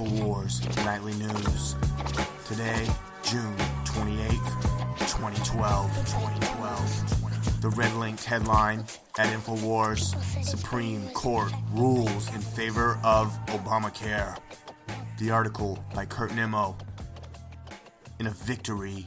Infowars Nightly News. Today, June 28th, 2012. The red-linked headline at Infowars: Supreme Court rules in favor of Obamacare. The article by Kurt Nimmo. In a victory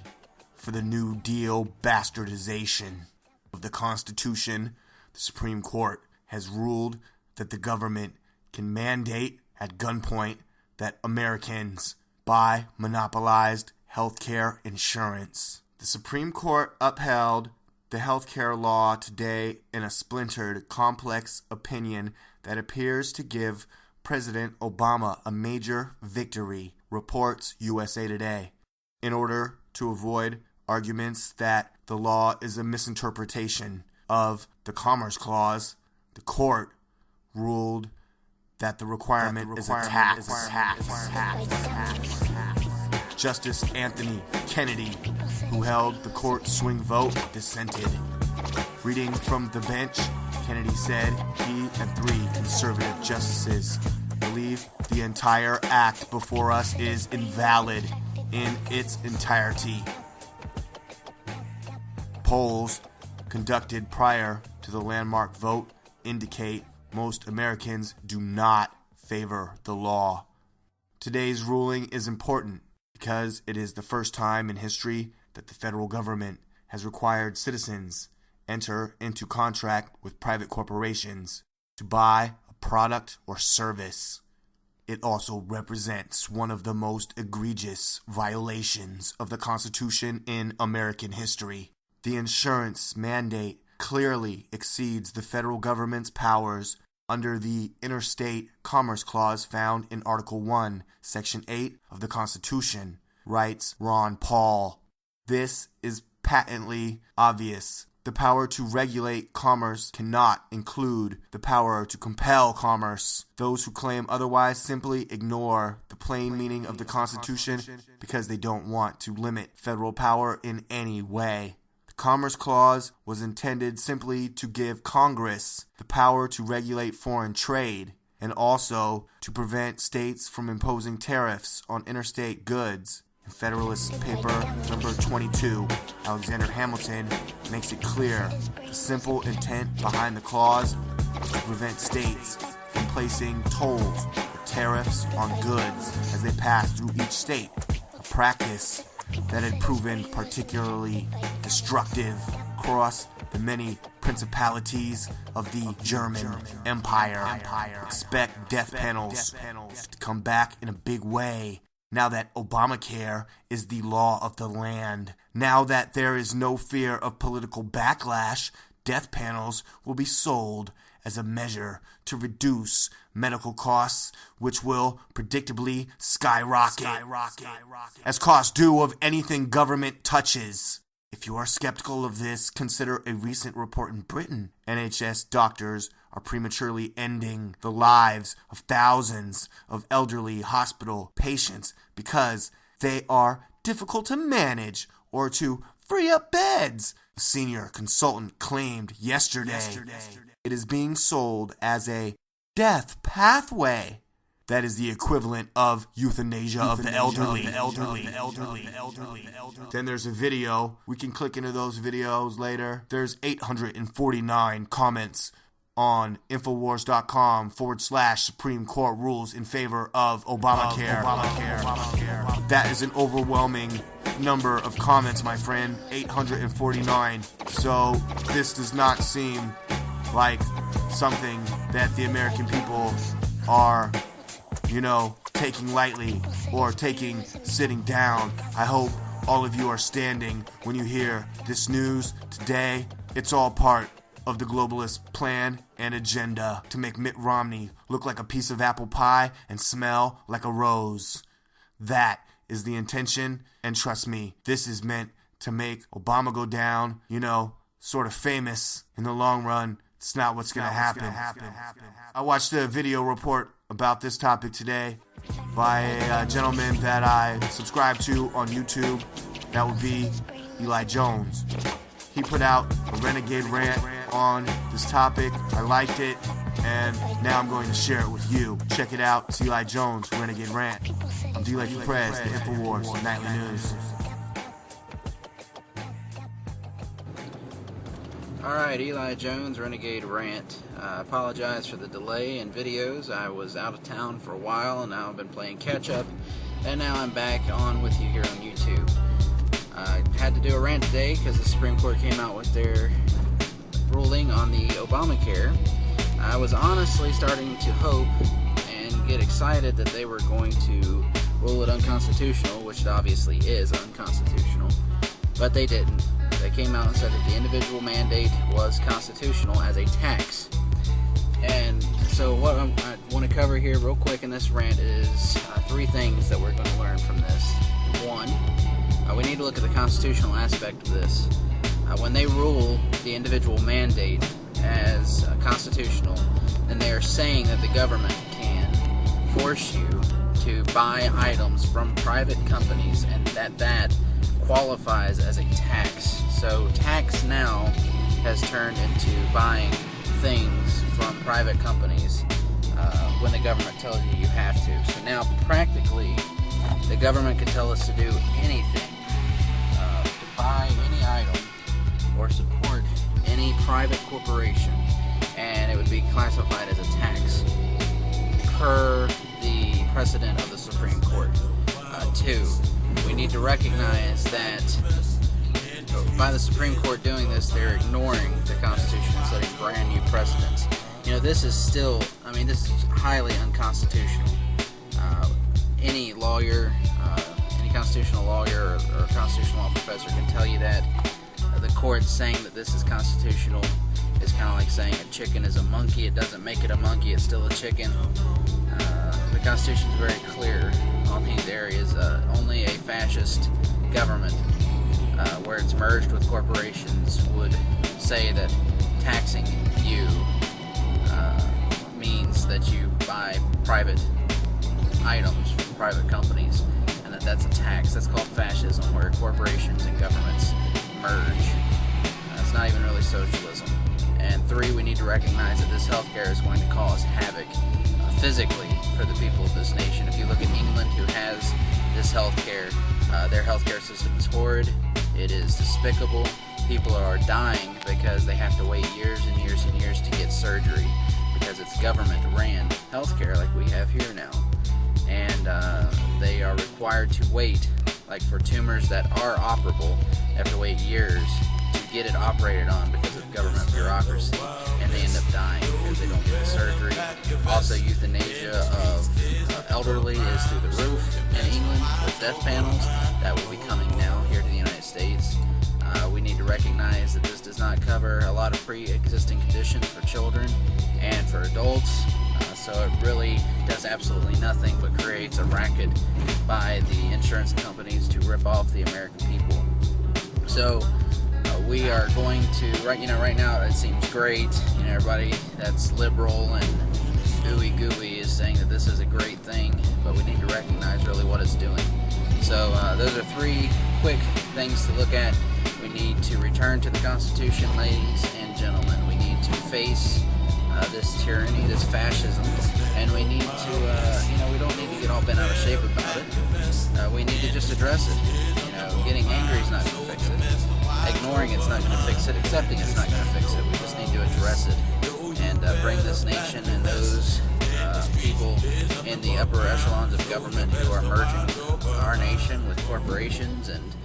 for the New Deal bastardization of the Constitution, the Supreme Court has ruled that the government can mandate at gunpoint that Americans buy monopolized healthcare insurance. The Supreme Court upheld the healthcare law today in a splintered, complex opinion that appears to give President Obama a major victory, reports USA Today. In order to avoid arguments that the law is a misinterpretation of the Commerce Clause, the court ruled that the requirement is a tax. Justice Anthony Kennedy, who held the court's swing vote, dissented. Reading from the bench, Kennedy said he and 3 conservative justices believe the entire act before us is invalid in its entirety. Polls conducted prior to the landmark vote indicate most Americans do not favor the law. Today's ruling is important because it is the first time in history that the federal government has required citizens enter into contract with private corporations to buy a product or service. It also represents one of the most egregious violations of the Constitution in American history. The insurance mandate clearly exceeds the federal government's powers under the Interstate Commerce Clause found in Article 1, Section 8 of the Constitution, writes Ron Paul. This is patently obvious. The power to regulate commerce cannot include the power to compel commerce. Those who claim otherwise simply ignore the plain meaning of the Constitution because they don't want to limit federal power in any way. Commerce Clause was intended simply to give Congress the power to regulate foreign trade and also to prevent states from imposing tariffs on interstate goods. In Federalist Paper number 22, Alexander Hamilton makes it clear the simple intent behind the clause is to prevent states from placing tolls or tariffs on goods as they pass through each state, a practice that had proven particularly destructive across the many principalities of the German Empire. Expect death panels to come back in a big way now that Obamacare is the law of the land. Now that there is no fear of political backlash, death panels will be sold as a measure to reduce medical costs, which will predictably skyrocket as costs do of anything government touches. If you are skeptical of this, consider a recent report in Britain. NHS doctors are prematurely ending the lives of thousands of elderly hospital patients because they are difficult to manage or to free up beds. A senior consultant claimed yesterday. It is being sold as a death pathway. That is the equivalent of euthanasia of the elderly. Then there's a video. We can click into those videos later. There's 849 comments on Infowars.com/Supreme Court rules in favor of Obamacare. That is an overwhelming number of comments, my friend. 849. So this does not seem like something that the American people are, taking lightly or sitting down. I hope all of you are standing when you hear this news today. It's all part of the globalist plan and agenda to make Mitt Romney look like a piece of apple pie and smell like a rose. That is the intention, and trust me, this is meant to make Obama go down, sort of famous in the long run. It's not what's going to happen. I watched a video report about this topic today by a gentleman that I subscribe to on YouTube. That would be Eli Jones. He put out a renegade rant on this topic. I liked it, and now I'm going to share it with you. Check it out. It's Eli Jones, Renegade Rant. I'm DLAKE PREZ, the Infowars, the Nightly News. Alright, Eli Jones, Renegade Rant. I apologize for the delay in videos. I was out of town for a while, and now I've been playing catch-up, and now I'm back on with you here on YouTube. I had to do a rant today because the Supreme Court came out with their ruling on the Obamacare. I was honestly starting to hope and get excited that they were going to rule it unconstitutional, which it obviously is unconstitutional, but they didn't. They came out and said that the individual mandate was constitutional as a tax. And so what I want to cover here real quick in this rant is three things that we're going to learn from this. One, we need to look at the constitutional aspect of this. When they rule the individual mandate as constitutional, then they are saying that the government can force you to buy items from private companies, and that qualifies as a tax. So tax now has turned into buying things from private companies when the government tells you you have to. So now practically the government could tell us to do anything, to buy any item or support any private corporation, and it would be classified as a tax per the precedent of the Supreme Court. Two, we need to recognize that by the Supreme Court doing this, they're ignoring the Constitution and setting brand new precedents. You know, this is still, this is highly unconstitutional. Any lawyer, any constitutional lawyer or constitutional law professor can tell you that. The court saying that this is constitutional is kind of like saying a chicken is a monkey. It doesn't make it a monkey, it's still a chicken. The Constitution is very clear on these areas. Only a fascist government, where it's merged with corporations, would say that taxing you means that you buy private items from private companies, and that's a tax. That's called fascism, where corporations and governments merge. It's not even really socialism. And three, we need to recognize that this healthcare is going to cause havoc physically for the people of this nation. If you look at England, who has this healthcare, their healthcare system is horrid. It is despicable. People are dying because they have to wait years and years and years to get surgery because it's government-ran healthcare like we have here now. And they are required to wait, like for tumors that are operable, they have to wait years to get it operated on because of government bureaucracy, and they end up dying because they don't get the surgery. Also, euthanasia of elderly is through the roof in England with death panels. That will be coming now here to the United States. We need to recognize that this does not cover a lot of pre-existing conditions for children and for adults. So it really does absolutely nothing but creates a racket by the insurance companies to rip off the American people. So we are going to, right now it seems great. Everybody that's liberal and ooey gooey is saying that this is a great thing, but we need to recognize really what it's doing. So those are three quick things to look at. We need to return to the Constitution, ladies and gentlemen. We need to face this tyranny, this fascism, and we need to, we don't need to get all bent out of shape about it. We need to just address it. Getting angry is not going to fix it. Ignoring it's not going to fix it. Accepting it's not going to fix it. We just need to address it and bring this nation and those people in the upper echelons of government who are merging our nation with corporations and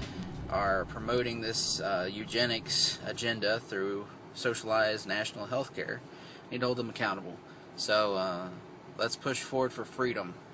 are promoting this eugenics agenda through socialized national health care. Need to hold them accountable. So let's push forward for freedom.